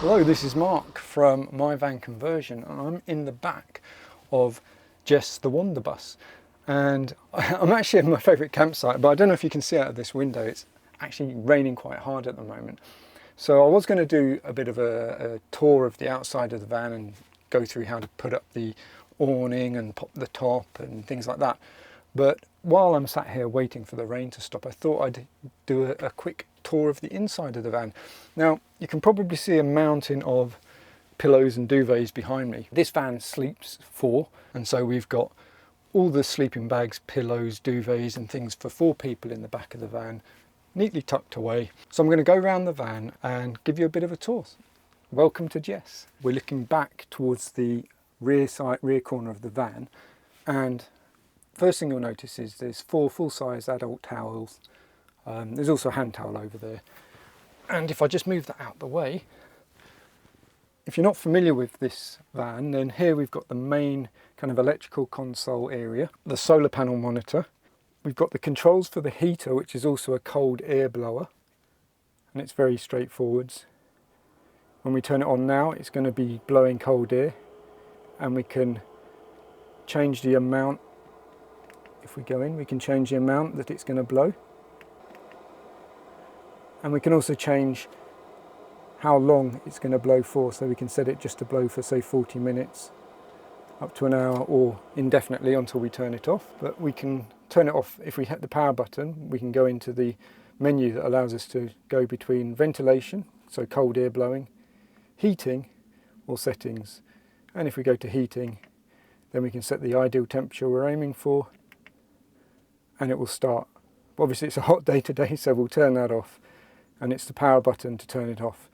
Hello, this is Mark from My Van Conversion, and I'm in the back of Jess the Wonder Bus, and I'm actually at my favourite campsite, but I don't know if you can see out of this window, it's actually raining quite hard at the moment. So I was going to do a bit of a tour of the outside of the van and go through how to put up the awning and pop the top and things like that. But while I'm sat here waiting for the rain to stop, I thought I'd do a quick tour of the inside of the van. Now, you can probably see a mountain of pillows and duvets behind me. This van sleeps 4, and so we've got all the sleeping bags, pillows, duvets and things for 4 people in the back of the van, neatly tucked away. So I'm going to go around the van and give you a bit of a tour. Welcome to Jess. We're looking back towards the rear corner of the van, and first thing you'll notice is there's 4 full-size adult towels. There's also a hand towel over there. And if I just move that out the way, if you're not familiar with this van, then here we've got the main kind of electrical console area, the solar panel monitor. We've got the controls for the heater, which is also a cold air blower, and it's very straightforward. When we turn it on now, it's going to be blowing cold air, and we can change the amount. If we go in, we can change the amount that it's going to blow. And we can also change how long it's going to blow for, so we can set it just to blow for, say, 40 minutes, up to an hour, or indefinitely until we turn it off. But we can turn it off if we hit the power button. We can go into the menu that allows us to go between ventilation, so cold air blowing, heating, or settings. And if we go to heating, then we can set the ideal temperature we're aiming for, and it will start. Obviously it's a hot day today, so we'll turn that off, and it's the power button to turn it off.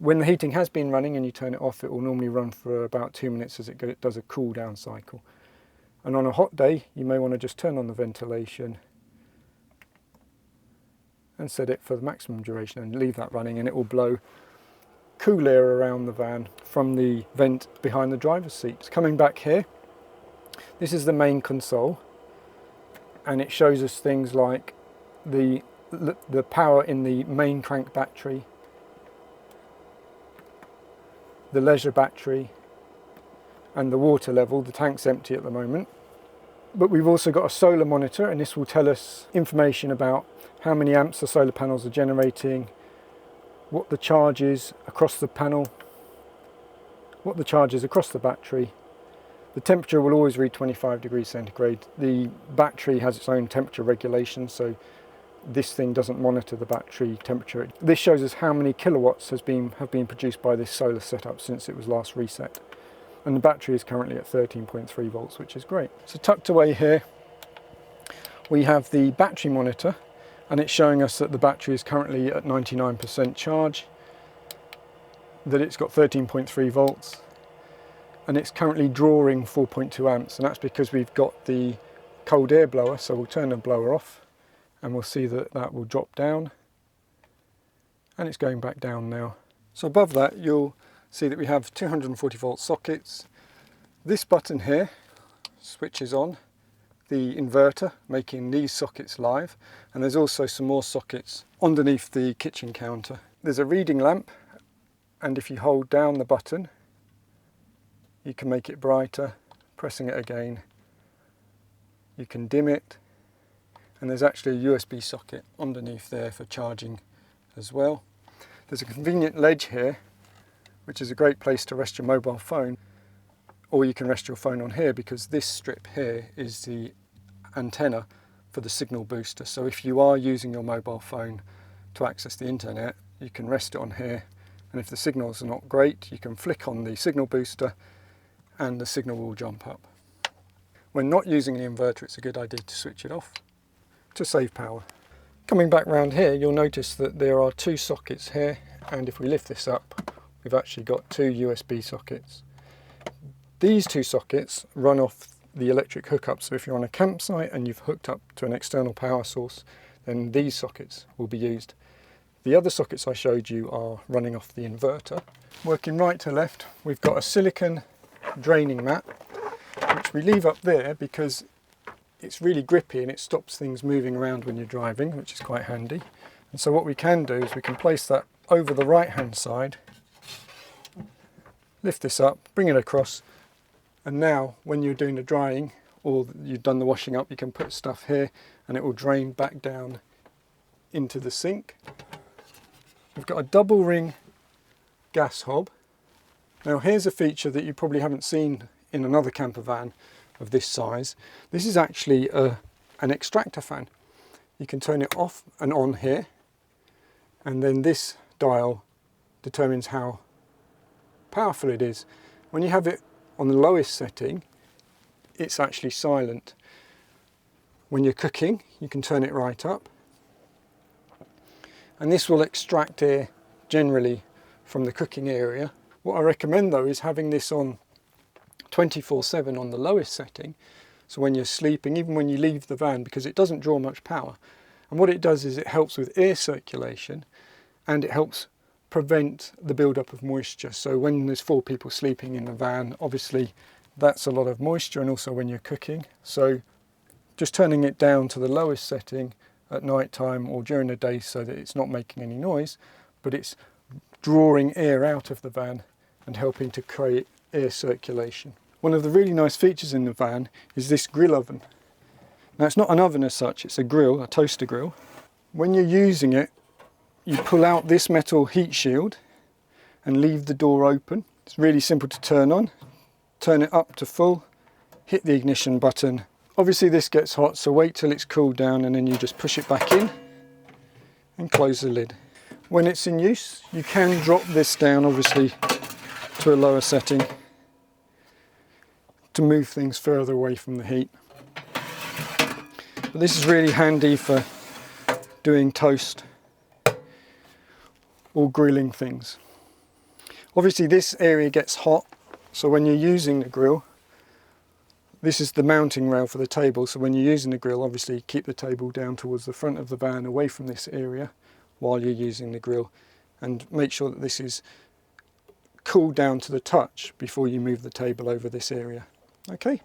When the heating has been running and you turn it off, it will normally run for about 2 minutes as it does a cool down cycle. And on a hot day, you may want to just turn on the ventilation and set it for the maximum duration and leave that running, and it will blow cool air around the van from the vent behind the driver's seat. Coming back here, this is the main console, and it shows us things like the power in the main crank battery, the leisure battery, and the water level. The tank's empty at the moment. But we've also got a solar monitor, and this will tell us information about how many amps the solar panels are generating, what the charge is across the panel, what the charge is across the battery. The temperature will always read 25 degrees centigrade. The battery has its own temperature regulation, so this thing doesn't monitor the battery temperature. This shows us how many kilowatts have been produced by this solar setup since it was last reset. And the battery is currently at 13.3 volts, which is great. So tucked away here, we have the battery monitor, and it's showing us that the battery is currently at 99% charge, that it's got 13.3 volts, and it's currently drawing 4.2 amps, and that's because we've got the cold air blower. So we'll turn the blower off, and we'll see that that will drop down, and it's going back down now. So above that, you'll see that we have 240 volt sockets. This button here switches on the inverter, making these sockets live, and there's also some more sockets underneath the kitchen counter. There's a reading lamp, and if you hold down the button, you can make it brighter. Pressing it again, you can dim it. And there's actually a USB socket underneath there for charging as well. There's a convenient ledge here, which is a great place to rest your mobile phone, or you can rest your phone on here, because this strip here is the antenna for the signal booster. So if you are using your mobile phone to access the internet, you can rest it on here, and if the signals are not great, you can flick on the signal booster and the signal will jump up. When not using the inverter, it's a good idea to switch it off to save power. Coming back round here, you'll notice that there are 2 sockets here, and if we lift this up, we've actually got 2 USB sockets. These 2 sockets run off the electric hookup, so if you're on a campsite and you've hooked up to an external power source, then these sockets will be used. The other sockets I showed you are running off the inverter. Working right to left, we've got a silicone draining mat, which we leave up there because it's really grippy and it stops things moving around when you're driving, which is quite handy. And so what we can do is we can place that over the right hand side lift this up, bring it across, and now when you're doing the drying or you've done the washing up, you can put stuff here and it will drain back down into the sink. We've got a double ring gas hob. Now here's a feature that you probably haven't seen in another camper van of this size. This is actually an extractor fan. You can turn it off and on here, and then this dial determines how powerful it is. When you have it on the lowest setting, it's actually silent. When you're cooking, you can turn it right up, and this will extract air generally from the cooking area. What I recommend though is having this on 24/7 on the lowest setting, so when you're sleeping, even when you leave the van, because it doesn't draw much power. And what it does is it helps with air circulation, and it helps prevent the build-up of moisture. So when there's 4 people sleeping in the van, obviously that's a lot of moisture, and also when you're cooking. So just turning it down to the lowest setting at night time or during the day so that it's not making any noise, but it's drawing air out of the van and helping to create air circulation. One of the really nice features in the van is this grill oven. Now it's not an oven as such, it's a grill, a toaster grill. When you're using it, you pull out this metal heat shield and leave the door open. It's really simple to turn on. Turn it up to full, hit the ignition button. Obviously this gets hot, so wait till it's cooled down and then you just push it back in and close the lid. When it's in use, you can drop this down obviously to a lower setting to move things further away from the heat. But this is really handy for doing toast or grilling things. Obviously this area gets hot, so when you're using the grill, this is the mounting rail for the table, so when you're using the grill, obviously keep the table down towards the front of the van away from this area while you're using the grill, and make sure that this is cooled down to the touch before you move the table over this area. Okay.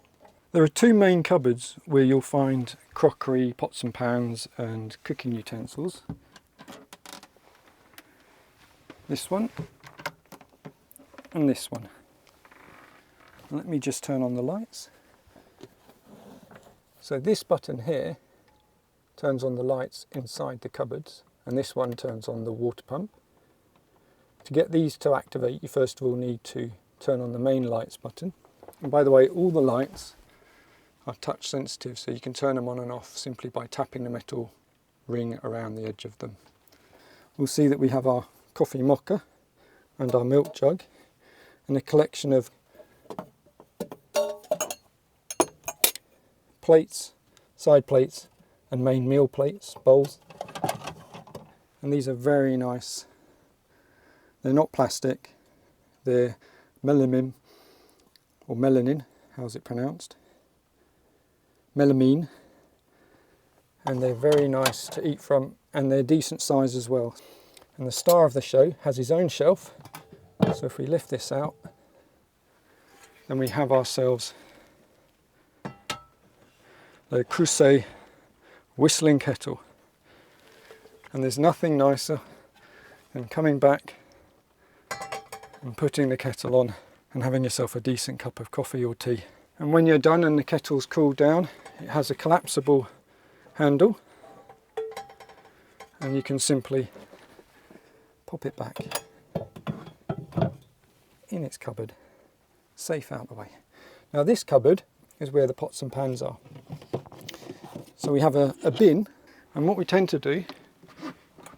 There are 2 main cupboards where you'll find crockery, pots and pans and cooking utensils. This one and this one. Let me just turn on the lights. So this button here turns on the lights inside the cupboards, and this one turns on the water pump. To get these to activate, you first of all need to turn on the main lights button. And by the way, all the lights are touch sensitive, so you can turn them on and off simply by tapping the metal ring around the edge of them. We'll see that we have our coffee mocha and our milk jug and a collection of plates, side plates and main meal plates, bowls. And these are very nice. They're not plastic, they're melamine, or melanin, how's it pronounced? Melamine. And they're very nice to eat from, and they're decent size as well. And the star of the show has his own shelf, so if we lift this out, then we have ourselves the Crusade whistling kettle. And there's nothing nicer than coming back and putting the kettle on and having yourself a decent cup of coffee or tea. And when you're done and the kettle's cooled down, it has a collapsible handle, and you can simply pop it back in its cupboard, safe out the way. Now this cupboard is where the pots and pans are. So we have a bin, and what we tend to do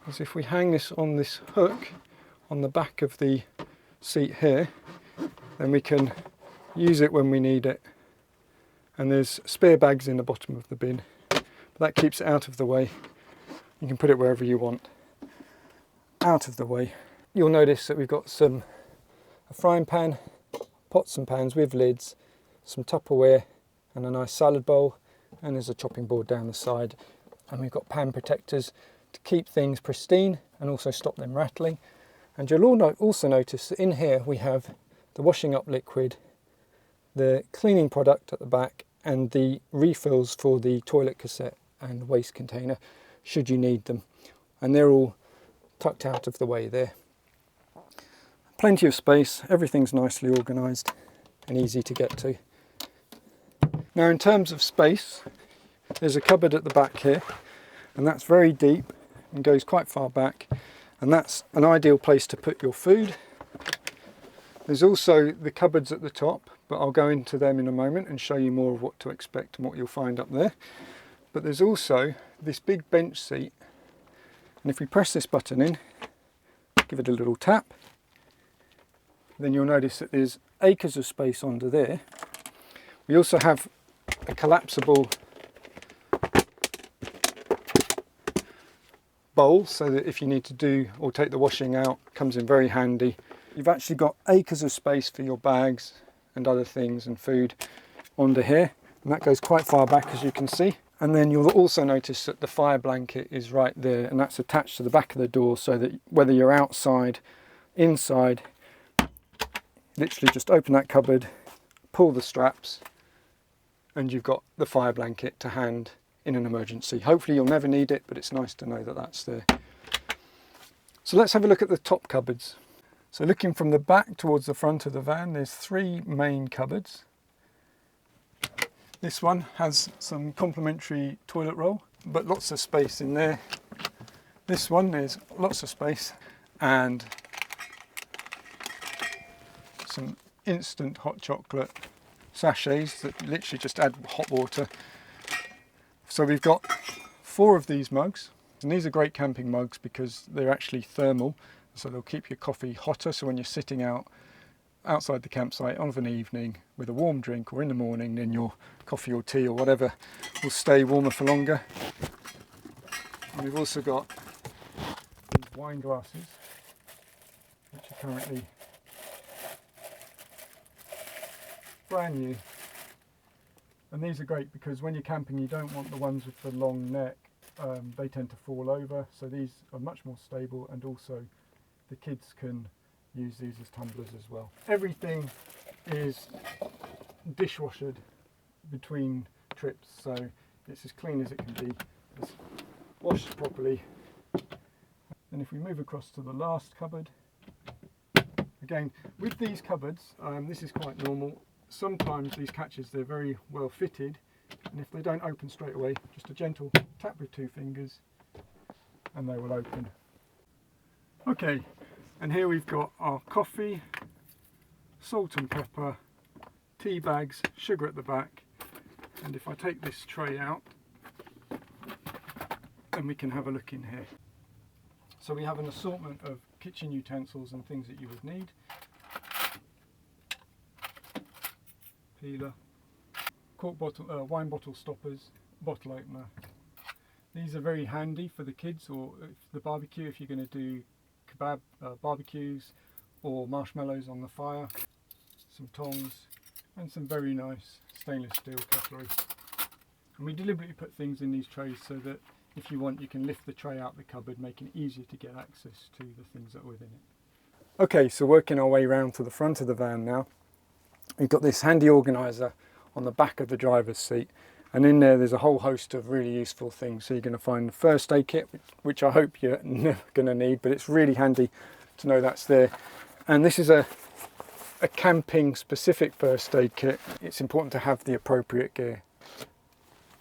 is if we hang this on this hook on the back of the seat here, then we can use it when we need it. And there's spare bags in the bottom of the bin, but that keeps it out of the way. You can put it wherever you want, out of the way. You'll notice that we've got a frying pan, pots and pans with lids, some Tupperware and a nice salad bowl, and there's a chopping board down the side. And we've got pan protectors to keep things pristine and also stop them rattling. And you'll also notice that in here we have the washing up liquid, the cleaning product at the back, and the refills for the toilet cassette and waste container should you need them. And they're all tucked out of the way there. Plenty of space, everything's nicely organised and easy to get to. Now in terms of space, there's a cupboard at the back here, and that's very deep and goes quite far back, and that's an ideal place to put your food. There's also the cupboards at the top, but I'll go into them in a moment and show you more of what to expect and what you'll find up there. But there's also this big bench seat, and if we press this button in, give it a little tap, then you'll notice that there's acres of space under there. We also have a collapsible bowl, so that if you need to do or take the washing out, it comes in very handy. You've actually got acres of space for your bags and other things and food under here, and that goes quite far back, as you can see. And then you'll also notice that the fire blanket is right there, and that's attached to the back of the door, so that whether you're outside, inside, literally just open that cupboard, pull the straps, and you've got the fire blanket to hand in an emergency. Hopefully you'll never need it, but it's nice to know that that's there. So let's have a look at the top cupboards. So looking from the back towards the front of the van, there's three main cupboards. This one has some complimentary toilet roll, but lots of space in there. This one, there's lots of space, and some instant hot chocolate sachets that literally just add hot water. So we've got 4 of these mugs, and these are great camping mugs because they're actually thermal, so they'll keep your coffee hotter, so when you're sitting outside the campsite of an evening with a warm drink, or in the morning, then your coffee or tea or whatever will stay warmer for longer. And we've also got these wine glasses, which are currently brand new. And these are great because when you're camping, you don't want the ones with the long neck. They tend to fall over, so these are much more stable, and also the kids can use these as tumblers as well. Everything is dishwashed between trips, so it's as clean as it can be. It's washed properly. And if we move across to the last cupboard, again with these cupboards, this is quite normal. Sometimes these catches, they're very well fitted, and if they don't open straight away, just a gentle tap with 2 fingers and they will open. Okay, and here we've got our coffee, salt and pepper, tea bags, sugar at the back, and if I take this tray out, then we can have a look in here. So we have an assortment of kitchen utensils and things that you would need. Peeler, cork bottle, wine bottle stoppers, bottle opener. These are very handy for the kids, or the barbecue if you're going to do kebab barbecues or marshmallows on the fire. Some tongs and some very nice stainless steel cutlery. And we deliberately put things in these trays so that if you want, you can lift the tray out the cupboard, making it easier to get access to the things that are within it. Okay, so working our way round to the front of the van now. We've got this handy organiser on the back of the driver's seat, and in there's a whole host of really useful things. So you're going to find the first aid kit, which I hope you're never going to need, but it's really handy to know that's there. And this is a camping specific first aid kit. It's important to have the appropriate gear.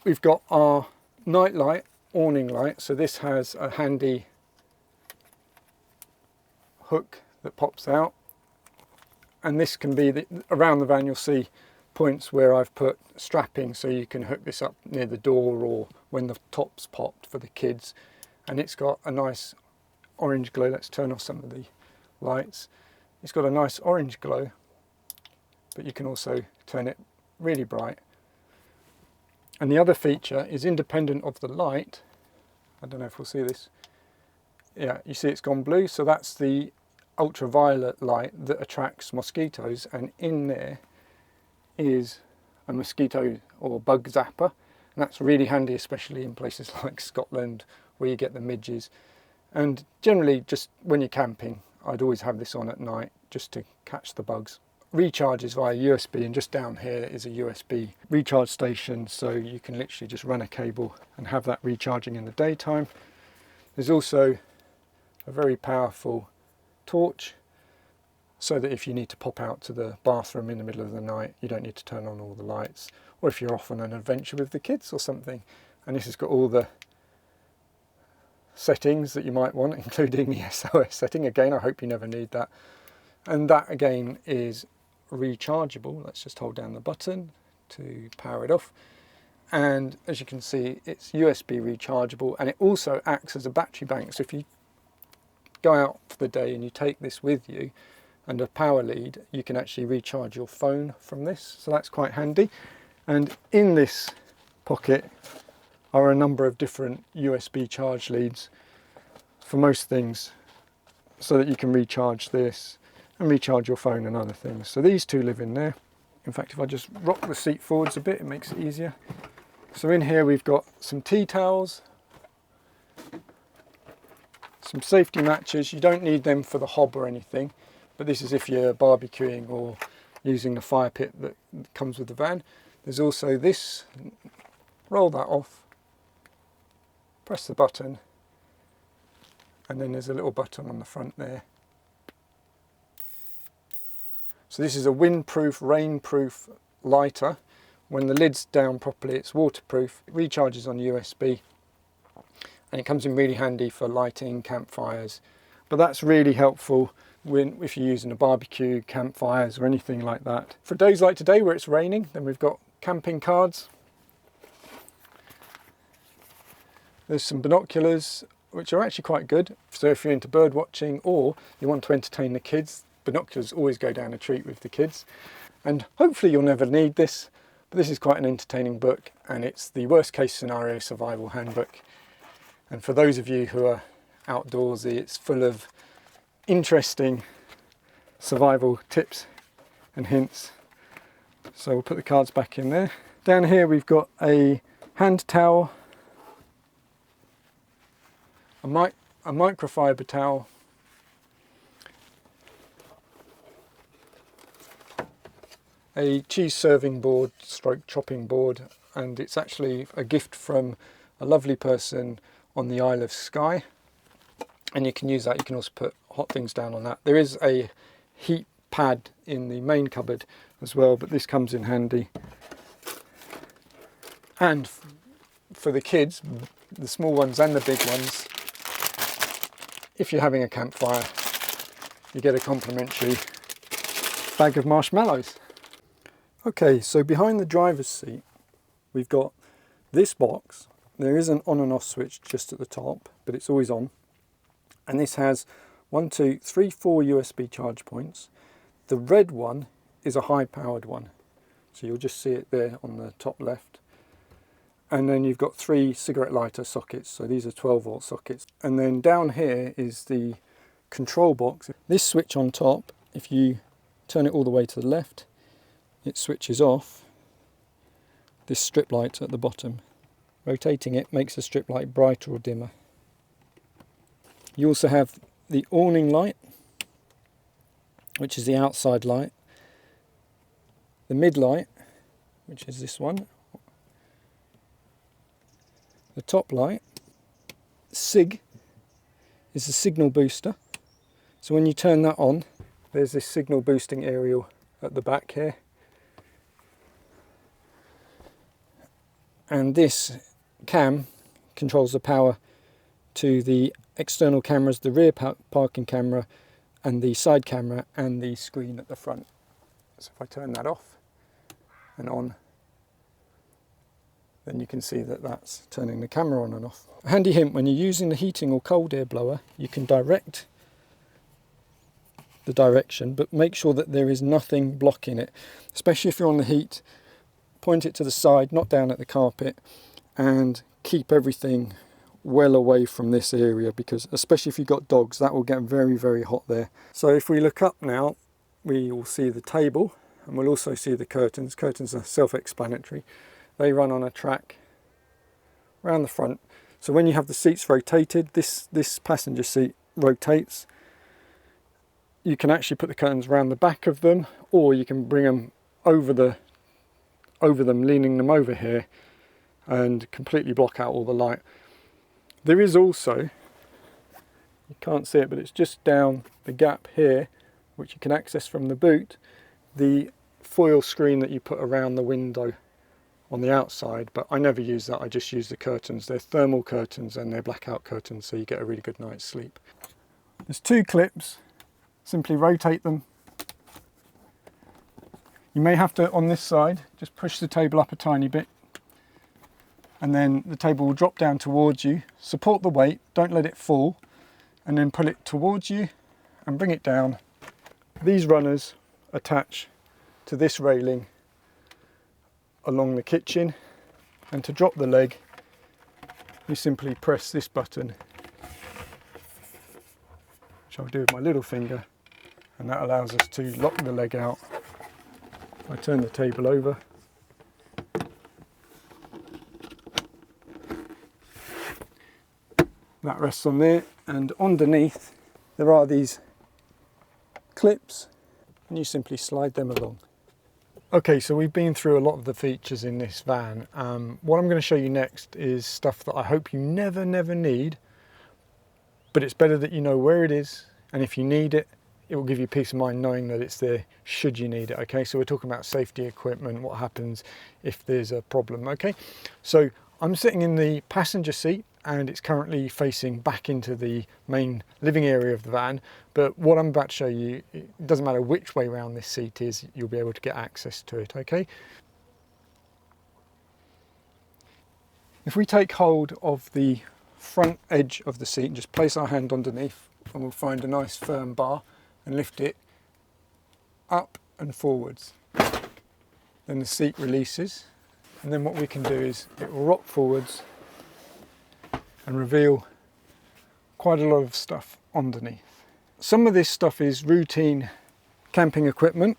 We've got our night light, awning light, so this has a handy hook that pops out. And this can be, around the van you'll see points where I've put strapping, so you can hook this up near the door or when the top's popped for the kids. And it's got a nice orange glow. Let's turn off some of the lights. It's got a nice orange glow, but you can also turn it really bright. And the other feature is independent of the light. I don't know if we'll see this. Yeah, you see it's gone blue, so that's the ultraviolet light that attracts mosquitoes, and in there is a mosquito or bug zapper, and that's really handy, especially in places like Scotland where you get the midges. And generally, just when you're camping, I'd always have this on at night just to catch the bugs. Recharges via USB, and just down here is a USB recharge station, so you can literally just run a cable and have that recharging in the daytime. There's also a very powerful torch, so that if you need to pop out to the bathroom in the middle of the night, you don't need to turn on all the lights, or if you're off on an adventure with the kids or something. And this has got all the settings that you might want, including the SOS setting. Again, I hope you never need that. And that again is rechargeable. Let's just hold down the button to power it off. And as you can see, it's USB rechargeable, and it also acts as a battery bank. So if you go out for the day and you take this with you and a power lead, you can actually recharge your phone from this. So that's quite handy. And in this pocket are a number of different USB charge leads for most things, so that you can recharge this and recharge your phone and other things. So these two live in there. In fact, if I just rock the seat forwards a bit, it makes it easier. So in here we've got some tea towels, some safety matches. You don't need them for the hob or anything, but this is if you're barbecuing or using the fire pit that comes with the van. There's also this, roll that off, press the button, and then there's a little button on the front there. So this is a windproof, rainproof lighter. When the lid's down properly, it's waterproof, it recharges on USB, and it comes in really handy for lighting campfires. But that's really helpful if you're using a barbecue, campfires or anything like that. For days like today where it's raining, then we've got camping cards. There's some binoculars which are actually quite good. So if you're into bird watching or you want to entertain the kids, binoculars always go down a treat with the kids. And hopefully you'll never need this, but this is quite an entertaining book, and it's the worst case scenario survival handbook. And for those of you who are outdoorsy, it's full of interesting survival tips and hints. So we'll put the cards back in there. Down here we've got a hand towel, a microfiber towel, a cheese serving board stroke chopping board, and it's actually a gift from a lovely person on the Isle of Skye, and you can use that. You can also put hot things down on that. There is a heat pad in the main cupboard as well, but this comes in handy. And for the kids, the small ones and the big ones, if you're having a campfire, you get a complimentary bag of marshmallows. Okay, so behind the driver's seat, we've got this box. There is an on and off switch just at the top, but it's always on. And this has 1, 2, 3, 4 USB charge points. The red one is a high powered one. So you'll just see it there on the top left. And then you've got 3 cigarette lighter sockets. So these are 12 volt sockets. And then down here is the control box. This switch on top, if you turn it all the way to the left, it switches off this strip light at the bottom. Rotating it makes the strip light brighter or dimmer. You also have the awning light, which is the outside light, the mid light, which is this one, the top light. SIG is the signal booster. So when you turn that on, there's this signal boosting aerial at the back here. And this cam controls the power to the external cameras, the rear parking camera and the side camera and the screen at the front. So if I turn that off and on, then you can see that that's turning the camera on and off. A handy hint: when you're using the heating or cold air blower, you can direct the direction, but make sure that there is nothing blocking it, especially if you're on the heat. Point it to the side, not down at the carpet, and keep everything well away from this area, because especially if you've got dogs, that will get very, very hot there. So if we look up now, we will see the table, and we'll also see the curtains. Curtains are self-explanatory. They run on a track around the front. So when you have the seats rotated, this passenger seat rotates. You can actually put the curtains around the back of them, or you can bring them over them, leaning them over here, and completely block out all the light. There is also, you can't see it, but it's just down the gap here, which you can access from the boot, the foil screen that you put around the window on the outside, but I never use that. I just use the curtains. They're thermal curtains and they're blackout curtains, so you get a really good night's sleep. There's 2 clips. Simply rotate them. You may have to, on this side, just push the table up a tiny bit, and then the table will drop down towards you. Support the weight, don't let it fall, and then pull it towards you and bring it down. These runners attach to this railing along the kitchen, and to drop the leg you simply press this button, which I'll do with my little finger, and that allows us to lock the leg out. I turn the table over, that rests on there, and underneath there are these clips and you simply slide them along. Okay, so we've been through a lot of the features in this van. What I'm going to show you next is stuff that I hope you never need, but it's better that you know where it is, and if you need it, it will give you peace of mind knowing that it's there should you need it. Okay, so we're talking about safety equipment, what happens if there's a problem. Okay, so I'm sitting in the passenger seat and it's currently facing back into the main living area of the van, but what I'm about to show you, it doesn't matter which way around this seat is, you'll be able to get access to it. Okay, if we take hold of the front edge of the seat and just place our hand underneath, and we'll find a nice firm bar and lift it up and forwards, then the seat releases, and then what we can do is it will rock forwards and reveal quite a lot of stuff underneath. Some of this stuff is routine camping equipment.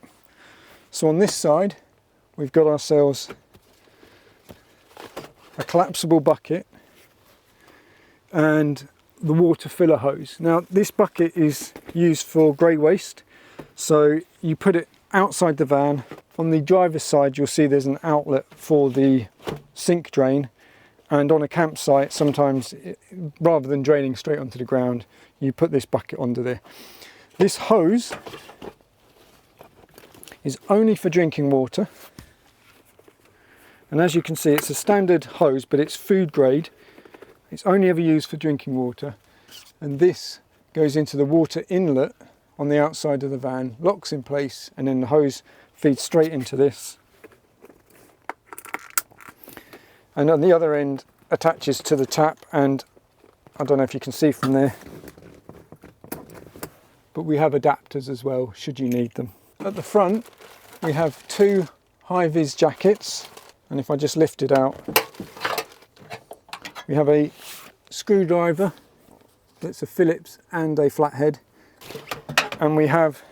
So on this side we've got ourselves a collapsible bucket and the water filler hose. Now this bucket is used for grey waste, so you put it outside the van. On the driver's side you'll see there's an outlet for the sink drain, and on a campsite sometimes rather than draining straight onto the ground you put this bucket under there. This hose is only for drinking water, and as you can see it's a standard hose but it's food grade. It's only ever used for drinking water, and this goes into the water inlet on the outside of the van, locks in place, and then the hose feeds straight into this, and on the other end attaches to the tap, and I don't know if you can see from there, but we have adapters as well should you need them. At the front we have 2 high-vis jackets, and if I just lift it out, we have a screwdriver that's a Phillips and a flathead, and we have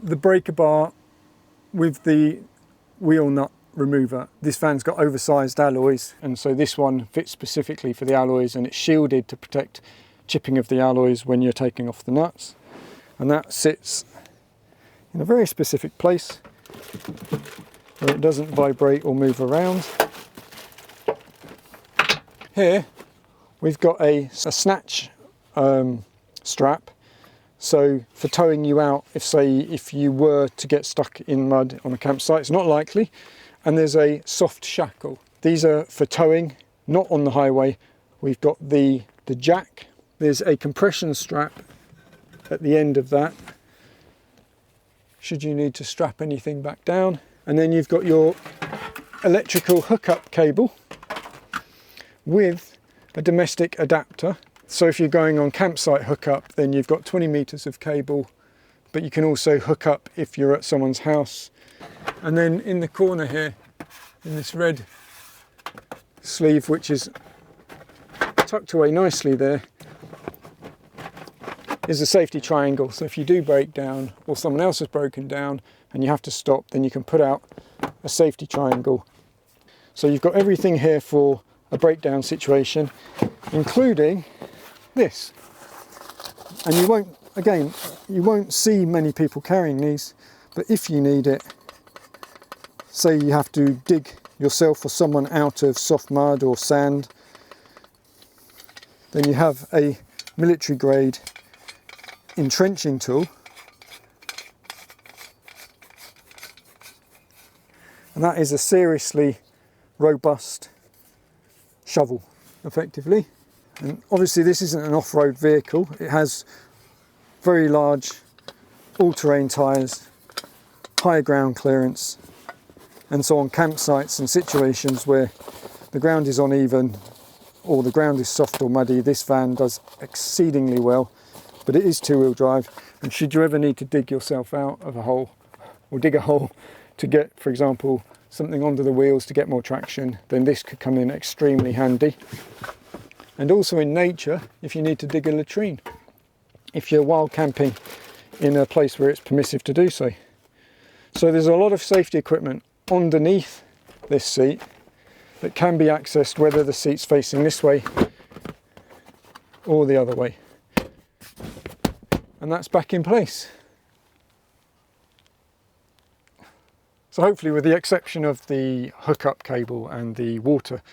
the breaker bar with the wheel nut remover. This van's got oversized alloys, and so this one fits specifically for the alloys, and it's shielded to protect chipping of the alloys when you're taking off the nuts, and that sits in a very specific place where it doesn't vibrate or move around. Here we've got a snatch strap, so for towing you out if you were to get stuck in mud on a campsite. It's not likely. And there's a soft shackle. These are for towing, not on the highway. We've got the jack. There's a compression strap at the end of that should you need to strap anything back down. And then you've got your electrical hookup cable with a domestic adapter. So if you're going on campsite hookup, then you've got 20 meters of cable, but you can also hook up if you're at someone's house. And then in the corner here, in this red sleeve, which is tucked away nicely there, is a safety triangle. So if you do break down, or someone else has broken down and you have to stop, then you can put out a safety triangle. So you've got everything here for a breakdown situation, including this. And you won't see many people carrying these, but if you need it, say you have to dig yourself or someone out of soft mud or sand, then you have a military grade entrenching tool And that is a seriously robust shovel, effectively. And obviously this isn't an off-road vehicle. It has very large all-terrain tyres, higher ground clearance, and so on campsites and situations where the ground is uneven or the ground is soft or muddy, this van does exceedingly well. But it is two-wheel drive, and should you ever need to dig yourself out of a hole, or dig a hole to get, for example, something onto the wheels to get more traction, then this could come in extremely handy. And also in nature, if you need to dig a latrine, if you're wild camping in a place where it's permissive to do so. So there's a lot of safety equipment underneath this seat that can be accessed whether the seat's facing this way or the other way. And that's back in place. So hopefully, with the exception of the hookup cable and the water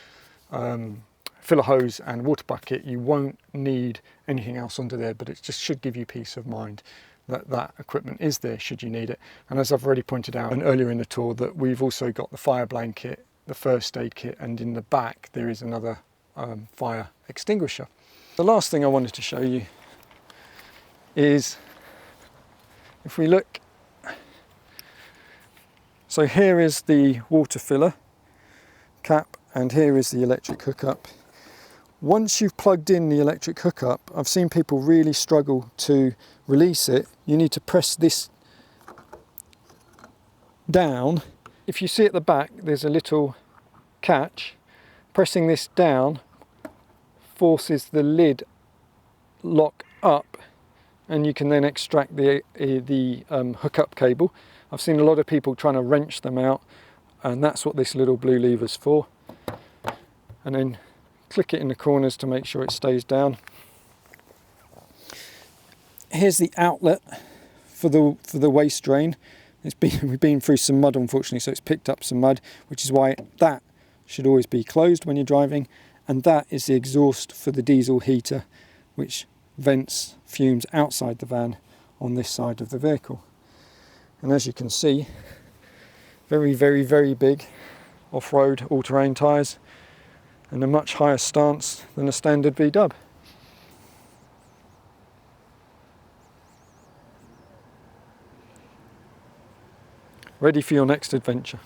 filler hose and water bucket, you won't need anything else under there, but it just should give you peace of mind that that equipment is there should you need it. And as I've already pointed out and earlier in the tour, that we've also got the fire blanket, the first aid kit, and in the back there is another fire extinguisher. The last thing I wanted to show you is, if we look, so here is the water filler cap and here is the electric hookup. Once you've plugged in the electric hookup, I've seen people really struggle to release it. You need to press this down. If you see at the back, there's a little catch. Pressing this down forces the lid lock up, and you can then extract the hookup cable. I've seen a lot of people trying to wrench them out, and that's what this little blue lever's for. And then click it in the corners to make sure it stays down. Here's the outlet for the waste drain. We've been through some mud, unfortunately, so it's picked up some mud, which is why that should always be closed when you're driving. And that is the exhaust for the diesel heater, which vents fumes outside the van on this side of the vehicle. And as you can see, very, very, very big off-road all-terrain tyres and a much higher stance than a standard V-dub. Ready for your next adventure.